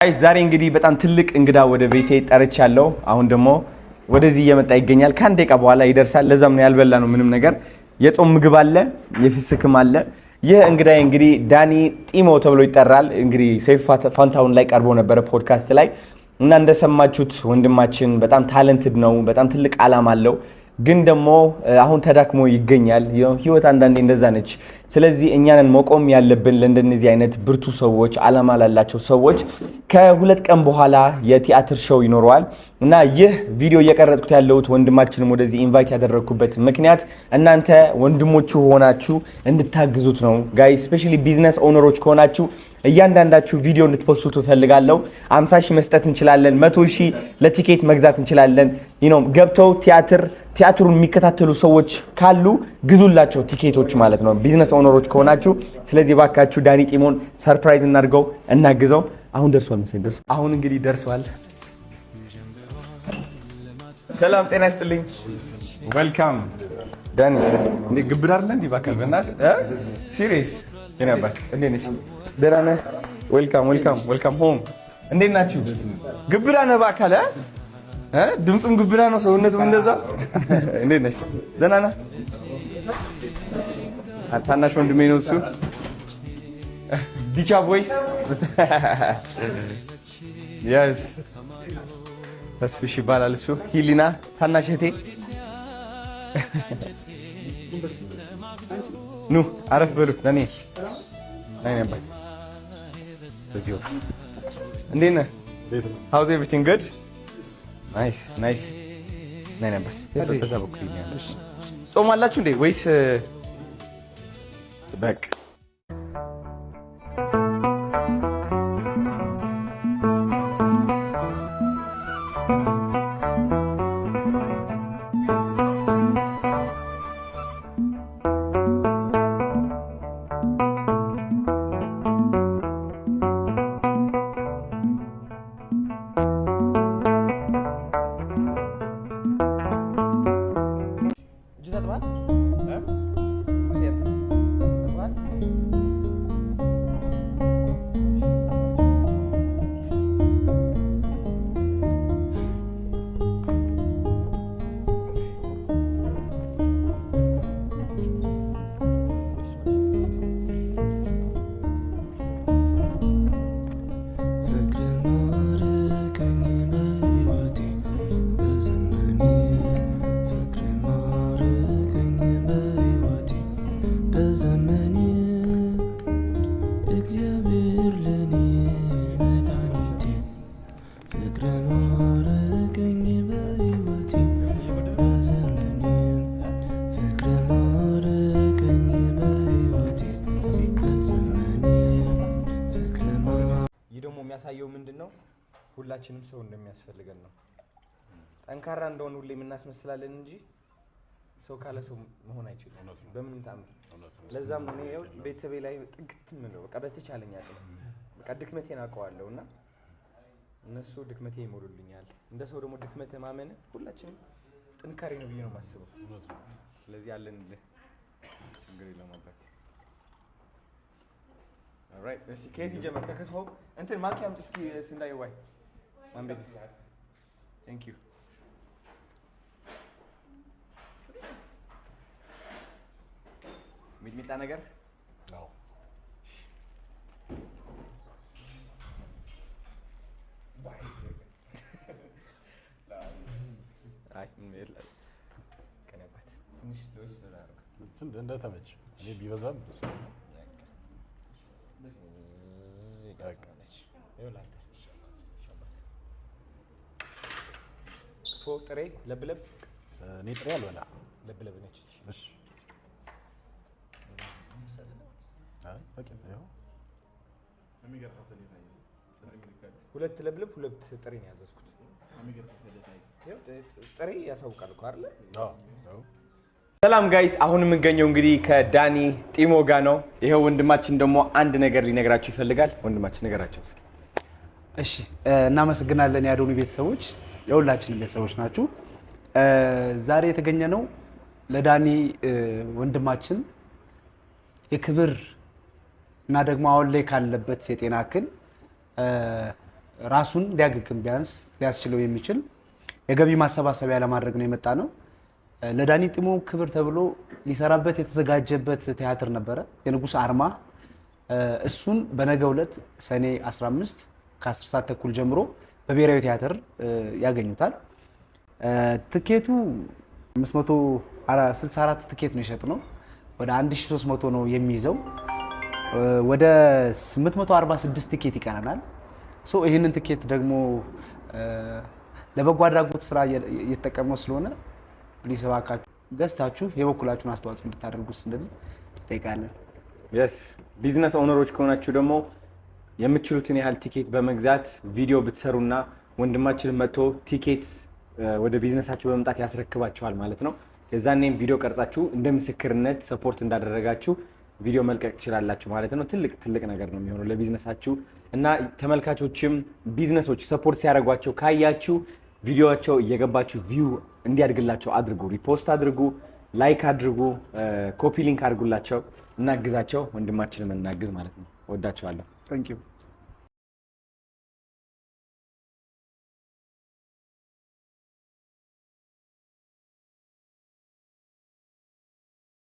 ዛሬ እንግዲህ በጣም ትልቅ እንግዳ ወደ ቤቴ ጠርቻለሁ። አሁን ደግሞ ወደዚህ እየመጣ ይገኛል። ከአንድ ደቂቃ በኋላ ይደርሳል። ለዛም ነው ያልበላ ነው ምንም ነገር። የጾም ምግብ አለ፣ የፍስክም አለ። ይህ እንግዳይ እንግዲህ ዳኒ ጢሞ ተብሎ ይጠራል። እንግዲህ ሰይፉ ፋንታሁን ላይ ቀርቦ ነበረ ፖድካስት ላይ እና እንደሰማችሁት ወንድማችን በጣም ታለንትድ ነው። በጣም ትልቅ አላማ አለው። ግን ደግሞ አሁን ተዳክሞ ይገኛል። ህይወት አንዳንዴ እንደዛ ነች። ስለዚህ እኛንን መቆም ያለብን ለእንደነዚህ አይነት ብርቱ ሰዎች፣ አላማ ላላቸው ሰዎች ከሁለት ቀን በኋላ የቲያትር ሾው ይኖረዋል እና ይህ ቪዲዮ እየቀረጽኩት ያለሁት ወንድማችንም ወደዚህ ኢንቫይት ያደረግኩበት ምክንያት እናንተ ወንድሞቹ ሆናችሁ እንድታግዙት ነው። ጋይ ስፔሻሊ ቢዝነስ ኦነሮች ከሆናችሁ እያንዳንዳችሁ ቪዲዮ እንድትፖስቱ ፈልጋለሁ። 50,000 መስጠት እንችላለን። 100,000 ለቲኬት መግዛት እንችላለን። ገብተው ቲያትሩን የሚከታተሉ ሰዎች ካሉ ግዙላቸው ቲኬቶች ማለት ነው፣ ቢዝነስ ኦነሮች ከሆናችሁ። ስለዚህ ባካችሁ ዳኒ ጢሞን ሰርፕራይዝ እናድርገው፣ እናግዘው። አሁን ደርሷል መሰለኝ። አሁን እንግዲህ ደርሷል። ሰላም ጤና ይስጥልኝ። ዌልካም ዳኒ። እንዴ ግብር አይደለ እንዴ? ባካል በእናትህ ሲሪየስ የነበር እንዴ ነሽ? ደህና ነህ? ዌልካም ሆም። እንዴት ናችሁ? ግብዳ ነህ ባካል ድምፁም ግብዳ ነው፣ ሰውነቱም እንደዛ። እንዴት ነሽ? ደህና ነህ? ታናሽ ወንድሜ ነው እሱ። ዲቻ ቦይስ የስ ተስፍሽ ይባላል እሱ። ሂሊና ታናሽ እህቴ። ኑ አረፍ በሉ። ለኔ ናይ ነበር በዚሁ። እንዴት ነህ? ሃውዝ ኤቭሪቲንግ ጉድ? ናይስ ናይ ነበር። በዛ በኩል ይኛለሽ። ጾም አላችሁ እንዴ ወይስ በቃ? የሚያሳየው ምንድነው? ሁላችንም ሰው እንደሚያስፈልገን ነው። ጠንካራ እንደሆነ ሁሌ የምናስመስላለን እንጂ ሰው ካለ ሰው መሆን አይችልም በምንም ታምር። ለዛም ነው ነው ቤተሰቤ ላይ ጥግትም ነው በቃ በተቻለኝ አቅም በቃ ድክመቴን አውቀዋለሁና እነሱ ድክመቴ ይሞሉልኛል። እንደ ሰው ደግሞ ድክመት ማመን ሁላችንም ጥንካሬ ነው ብዬ ነው የማስበው። ስለዚህ አለን ችግር የለውም አባት። ኦልራይት እሺ፣ ከየት ይጀምር? ከከትፎ እንትን ማኪያም እስኪ ስንዳይ ዋይ አንቤት። ቴንክ ዩ። ሚጥሚጣ ነገር ነው። አይ ምን ከነባት ትንሽ ሎይስ ነው እንደተመች እኔ ቢበዛም ጥሬ ለብለብ እኔ ጥሬ አልበላ ለብለብ ነች። እሺ ሁለት ለብለብ ሁለት ጥሬ ነው ያዘዝኩት። ጥሬ ያሳውቃል እኮ አይደል? ሰላም ጋይስ፣ አሁን የምንገኘው እንግዲህ ከዳኒ ጢሞ ጋር ነው። ይሄው ወንድማችን ደግሞ አንድ ነገር ሊነግራችሁ ይፈልጋል። ወንድማችን ነገራቸው እስኪ። እሺ፣ እናመሰግናለን የአዶኒ ቤተሰቦች፣ የሁላችንም ቤተሰቦች ናችሁ። ዛሬ የተገኘ ነው ለዳኒ ወንድማችን የክብር እና ደግሞ አሁን ላይ ካለበት የጤና እክል ራሱን ሊያገግም ቢያንስ ሊያስችለው የሚችል የገቢ ማሰባሰቢያ ለማድረግ ነው የመጣ ነው። ለዳኒ ጢሞ ክብር ተብሎ ሊሰራበት የተዘጋጀበት ቲያትር ነበረ፣ የንጉሥ አርማ። እሱን በነገው ዕለት ሰኔ 15 ከ10 ሰዓት ተኩል ጀምሮ በብሔራዊ ቲያትር ያገኙታል። ትኬቱ 564 ትኬት ነው የሸጥነው። ወደ 1300 ነው የሚይዘው። ወደ 846 ትኬት ይቀረናል። ይህንን ትኬት ደግሞ ለበጎ አድራጎት ስራ እየተጠቀምነው ስለሆነ ፕሊስ እባካችሁ ገዝታችሁ የበኩላችሁን አስተዋጽኦ እንድታደርጉ ስንል እንጠይቃለን። ቢዝነስ ኦነሮች ከሆናችሁ ደግሞ የምትችሉትን ያህል ቲኬት በመግዛት ቪዲዮ ብትሰሩና ወንድማችንን መጥቶ ቲኬት ወደ ቢዝነሳችሁ በመምጣት ያስረክባችኋል ማለት ነው። የዛኔም ቪዲዮ ቀርጻችሁ እንደ ምስክርነት ሰፖርት እንዳደረጋችሁ ቪዲዮ መልቀቅ ትችላላችሁ ማለት ነው። ትልቅ ነገር ነው የሚሆነው ለቢዝነሳችሁ እና ተመልካቾችም ቢዝነሶች ሰፖርት ሲያደርጓቸው ካያችሁ ቪዲዮቸው እየገባችሁ ቪው እንዲያድግላቸው አድርጉ፣ ሪፖስት አድርጉ፣ ላይክ አድርጉ፣ ኮፒ ሊንክ አድርጉላቸው፣ እናግዛቸው። ወንድማችንን እናግዝ ማለት ነው። ወዳቸዋለሁ።